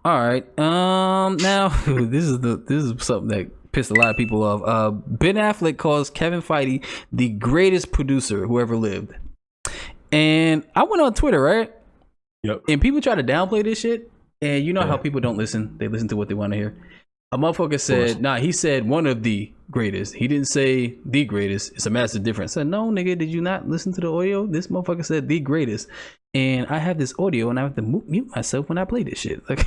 All right. Now this is something that pissed a lot of people off. Ben Affleck calls Kevin Feige the greatest producer who ever lived. And I went on Twitter, right? Yep. And people try to downplay this shit. And you know how people don't listen. They listen to what they want to hear. A motherfucker said, nah, he said one of the greatest. He didn't say the greatest. It's a massive difference. I said, no, nigga, did you not listen to the audio? This motherfucker said the greatest. And I have this audio and I have to mute myself when I play this shit. Like,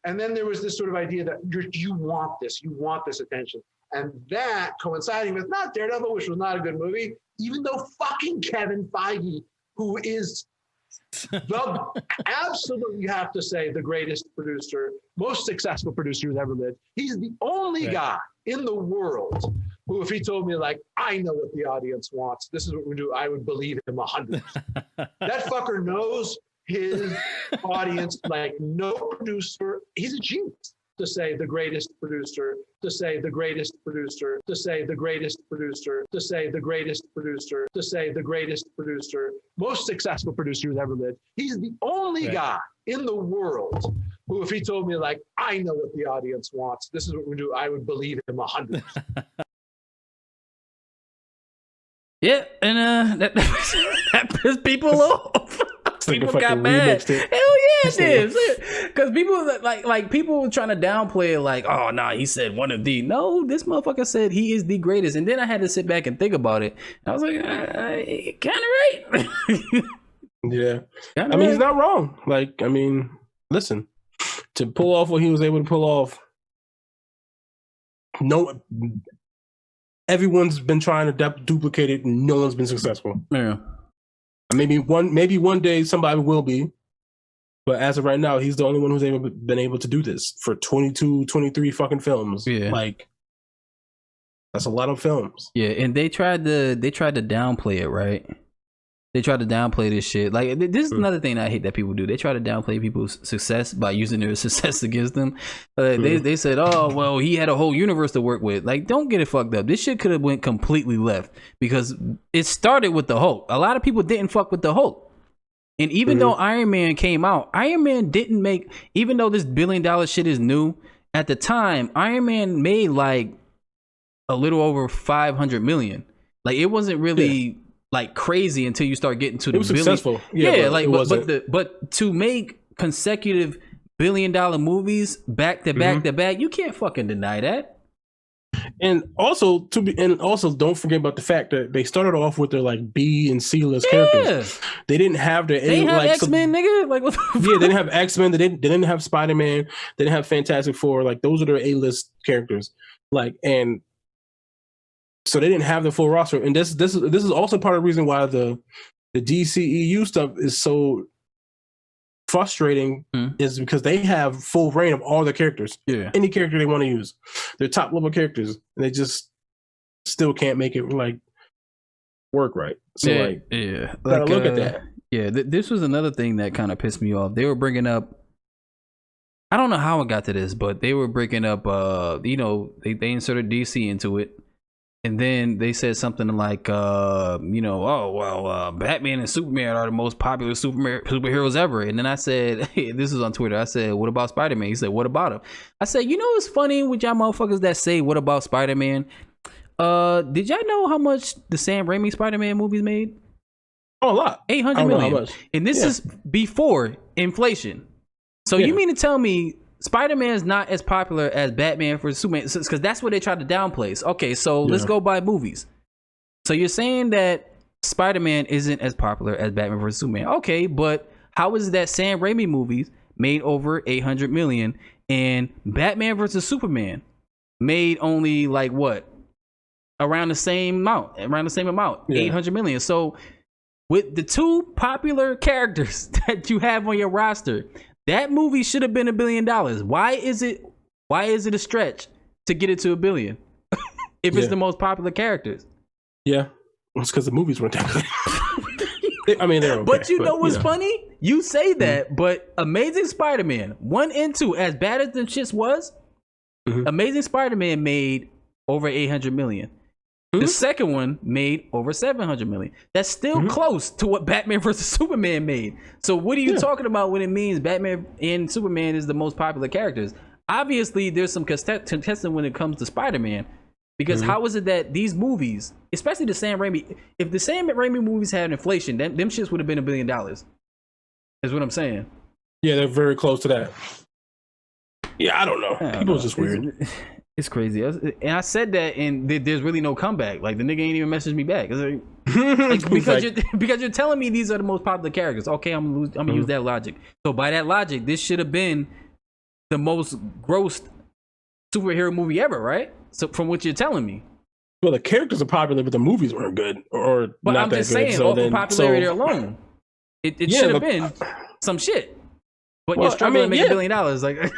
and then there was this sort of idea that you want this attention. And that coinciding with not Daredevil, which was not a good movie, even though fucking Kevin Feige, who is the absolutely, you have to say, the greatest producer, most successful producer who's ever lived. He's the only guy in the world who, if he told me, like, I know what the audience wants, this is what we do, I would believe him 100%. That fucker knows his audience like no producer. He's a genius to say the greatest producer, to say the greatest producer, to say the greatest producer, to say the greatest producer, to say the greatest producer, most successful producer who's ever lived. He's the only guy in the world who, if he told me, like, I know what the audience wants, this is what we do, I would believe him 100%. yeah, and that pissed people off. People got mad. Hell yeah, it did. Because people like people were trying to downplay it, like, oh nah, he said one of the. No, this motherfucker said he is the greatest. And then I had to sit back and think about it. I was like, kind of right. Yeah, I mean, he's not wrong. Like, I mean, listen, to pull off what he was able to pull off, no, everyone's been trying to duplicate it, and no one's been successful. Yeah. Maybe one day somebody will be, but as of right now, he's the only one who's been able to do this for 22, 23 fucking films. Yeah, like that's a lot of films. Yeah, and they tried to downplay it, right? They tried to downplay this shit. Like, this is another thing I hate that people do. They try to downplay people's success by using their success against them. They said, oh, well, he had a whole universe to work with. Like, don't get it fucked up. This shit could have went completely left because it started with the Hulk. A lot of people didn't fuck with the Hulk. And even though Iron Man came out, Iron Man didn't make, even though this $1 billion shit is new, at the time, Iron Man made like a little over 500 million. Like, it wasn't really like crazy until you start getting to the it was successful. But to make consecutive $1 billion movies back to back to back, you can't fucking deny that. And also don't forget about the fact that they started off with their like B and C list characters. They didn't have their X-Men, nigga. Like, what the fuck? Yeah, they didn't have X-Men. They didn't have Spider-Man. They didn't have Fantastic Four. Like, those are their A-list characters. Like, and so they didn't have the full roster. And this is also part of the reason why the DCEU stuff is so frustrating, is because they have full reign of all their characters. Yeah, any character they want to use, they're top level characters, and they just still can't make it like work right. So gotta look at that. Yeah, this was another thing that kind of pissed me off. They were bringing up, I don't know how it got to this, but they were bringing up, they inserted DC into it. And then they said something like, Batman and Superman are the most popular superheroes ever. And then I said, this is on Twitter, I said, what about Spider-Man? He said, what about him? I said, you know what's funny with y'all motherfuckers that say, what about Spider-Man? Did y'all know how much the Sam Raimi Spider-Man movies made? Oh, a lot. 800 million. And this is before inflation. So you mean to tell me Spider-Man is not as popular as Batman for Superman, because that's what they tried to downplay. Okay, so let's go by movies. So you're saying that Spider-Man isn't as popular as Batman vs Superman. Okay, but how is it that Sam Raimi movies made over 800 million and Batman vs Superman made only like what? Around the same amount. 800 million. So with the two popular characters that you have on your roster, that movie should have been $1 billion. Why is it a stretch to get it to $1 billion if it's the most popular characters? Yeah, it's because the movies weren't that good. I mean, they're okay. But you know what's funny? You say that, but Amazing Spider-Man 1 and 2, as bad as the shits was, Amazing Spider-Man made over 800 million. The second one made over 700 million. That's still close to what Batman versus Superman made. So what are you talking about when it means Batman and Superman is the most popular characters? Obviously, there's some contestant when it comes to Spider-Man. Because how is it that these movies, especially the Sam Raimi, if the Sam Raimi movies had inflation, them shits would have been $1 billion. Is what I'm saying. Yeah, they're very close to that. Yeah, I don't know. People are just weird. It's crazy. And I said that, and there's really no comeback. Like, the nigga ain't even messaged me back. Like, because you're telling me these are the most popular characters. Okay, I'm gonna use that logic. So by that logic, this should have been the most grossed superhero movie ever, right? So from what you're telling me. Well, the characters are popular, but the movies weren't good, but not I'm just that good. saying, off of popularity alone, it should have been some shit. But you're struggling to make $1 billion, like,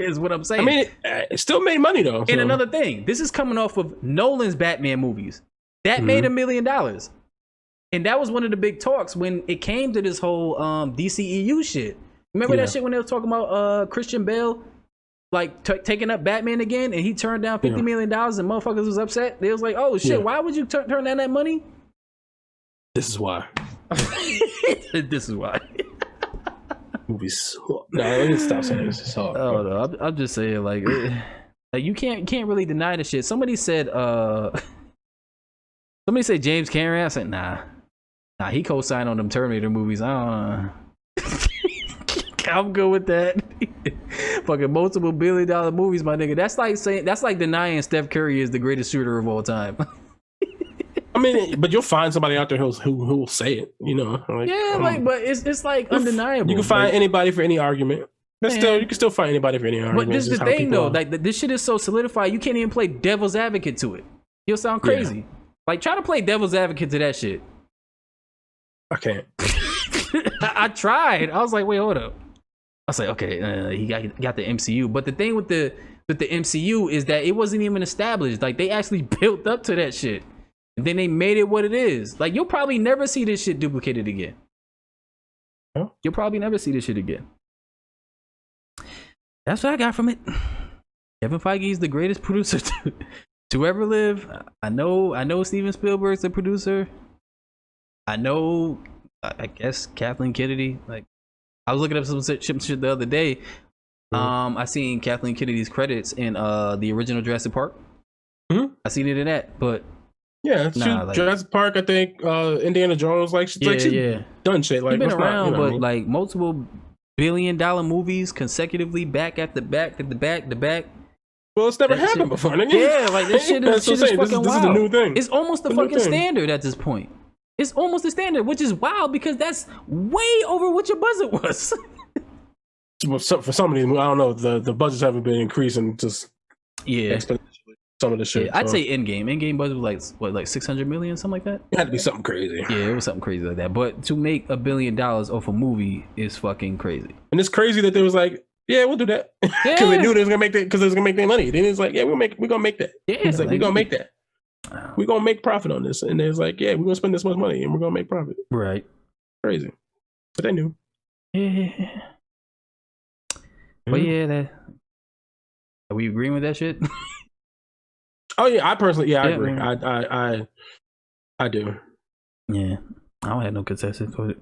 is what I'm saying. I mean, it still made money though. And another thing, this is coming off of Nolan's Batman movies. That made $1 million, and that was one of the big talks when it came to this whole DCEU shit. Remember that shit when they were talking about Christian Bale, like taking up Batman again, and he turned down $50 million, and motherfuckers was upset. They was like, "Oh shit, why would you turn down that money?" This is why. This is why. Movies. No, let me stop saying this. It's hard. Oh no, I'm just saying, like you can't really deny the shit. Somebody said James Cameron. I said nah, he co-signed on them Terminator movies. I don't know. I'm good with that. Fucking multiple $1 billion movies, my nigga. That's like denying Steph Curry is the greatest shooter of all time. I mean, but you'll find somebody out there who will say it, you know. Like, but it's like undeniable. You can find anybody for any argument. But still, you can still find anybody for any argument. But this is the thing, though. Like, this shit is so solidified, you can't even play devil's advocate to it. You'll sound crazy. Yeah. Like, try to play devil's advocate to that shit. I can't. I tried. I was like, wait, hold up. I was like, okay, he got the MCU. But the thing with the MCU is that it wasn't even established. Like, they actually built up to that shit. And then they made it what it is. Like, you'll probably never see this shit duplicated again. Huh? You'll probably never see this shit again. That's what I got from it. Kevin Feige is the greatest producer to ever live. I know Steven Spielberg's the producer. I guess Kathleen Kennedy. Like, I was looking up some shit the other day. I seen Kathleen Kennedy's credits in the original Jurassic Park. I seen it in that, but yeah, Jurassic Park. I think Indiana Jones. Like, she's done shit. Like, been around, but like multiple $1 billion movies consecutively, back to back. Well, it's never happened before, nigga. Yeah, like this shit is fucking wild. This is a new thing. It's almost the fucking standard at this point. It's almost the standard, which is wild because that's way over what your budget was. For some of these, I don't know. The budgets haven't been increasing just exponentially. Some of the shit. Yeah, I'd say Endgame budget was like 600 million, something like that. It had to be something crazy. Yeah, it was something crazy like that. But to make $1 billion off a movie is fucking crazy. And it's crazy that they was like, yeah, we'll do that because they knew they was gonna make that because they was gonna make their money. Then it's like, yeah, we're gonna make that. Yeah, it's like we're gonna make that. We're gonna make profit on this, and it's like, yeah, we're gonna spend this much money and we're gonna make profit. Right. Crazy, but they knew. Yeah. But yeah, are we agreeing with that shit? Oh yeah, I personally, I agree. I do. Yeah, I don't have no consensus for it.